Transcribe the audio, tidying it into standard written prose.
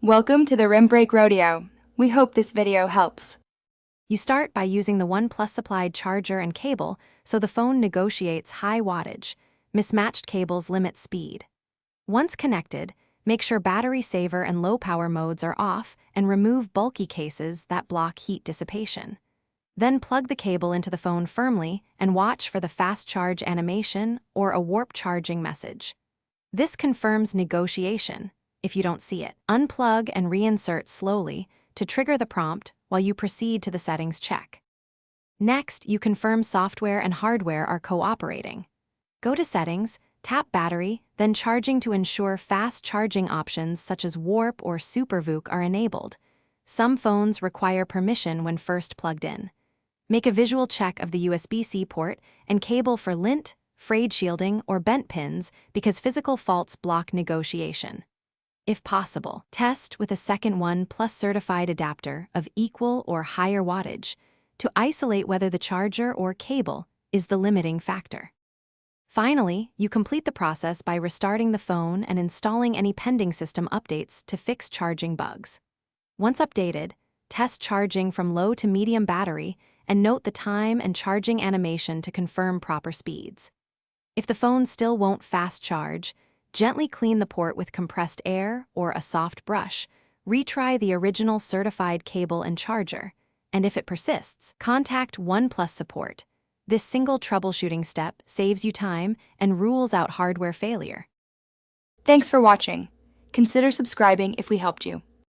Welcome to the Rim Break Rodeo. We hope this video helps. You start by using the Oneplus supplied charger and cable so the phone negotiates high wattage. Mismatched cables limit speed. Once connected, make sure battery saver and low power modes are off and remove bulky cases that block heat dissipation. Then plug the cable into the phone firmly and watch for the fast charge animation or a warp charging message. This confirms negotiation. If you don't see it, unplug and reinsert slowly to trigger the prompt while you proceed to the settings check. Next, you confirm software and hardware are cooperating. Go to Settings, tap Battery, then Charging to ensure fast charging options such as Warp or SuperVOOC are enabled. Some phones require permission when first plugged in. Make a visual check of the USB-C port and cable for lint, frayed shielding, or bent pins because physical faults block negotiation. If possible, test with a second Oneplus certified adapter of equal or higher wattage to isolate whether the charger or cable is the limiting factor. Finally, you complete the process by restarting the phone and installing any pending system updates to fix charging bugs. Once updated, test charging from low to medium battery and note the time and charging animation to confirm proper speeds. If the phone still won't fast charge, gently clean the port with compressed air or a soft brush. Retry the original certified cable and charger, and if it persists, contact Oneplus support. This single troubleshooting step saves you time and rules out hardware failure. Thanks for watching. Consider subscribing if we helped you.